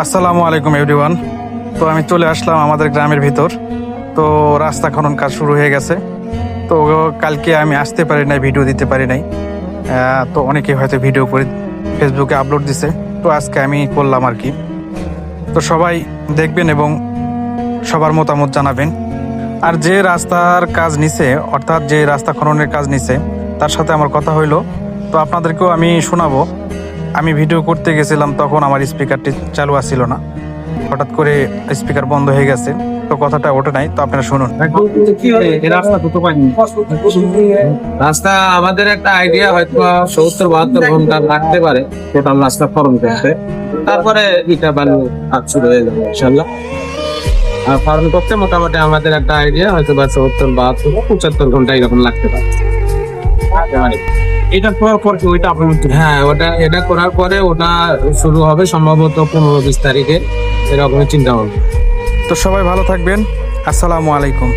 আসসালামু আলাইকুম এভরিওয়ান। তো আমি চলে আসলাম আমাদের গ্রামের ভিতর। তো রাস্তা খনন কাজ শুরু হয়ে গেছে। তো কালকে আমি আসতে পারি নাই, ভিডিও দিতে পারি নাই। তো অনেকে হয়তো ভিডিও করে ফেসবুকে আপলোড দিছে, তো আজকে আমি করলাম আর কি। তো সবাই দেখবেন এবং সবার মতামত জানাবেন। আর যে রাস্তার কাজ নিছে, অর্থাৎ যে রাস্তা খননের কাজ নিছে, তার সাথে আমার কথা হইলো। তো আপনাদেরকেও আমি শোনাবো। আমি ভিডিও করতে গেছিলাম, তখন আমার স্পিকারটি চালু আসছিল না, হঠাৎ করে স্পিকার বন্ধ হয়ে গেছে, তো কথাটা ওঠে নাই। তো আপনারা শুনুন। রাস্তা আমাদের একটা আইডিয়া হয়তো 70-72 ঘন্টা লাগতে পারে টোটাল রাস্তা ফর্ম করতে। তারপরে ইটা বালু কাজ শুরু হয়ে যাবে ইনশাল্লাহ। আর ফর্ম করতে মোটামুটি আমাদের একটা আইডিয়া হয়তো 70-72-75 ঘন্টা এরকম লাগতে পারে। এটা করার পর কি ওইটা আপনার হ্যাঁ, এটা করার পরে ওটা শুরু হবে সম্ভবত 15-20 তারিখে, এরকম চিন্তা ভাবনা। তো সবাই ভালো থাকবেন। আসসালামু আলাইকুম।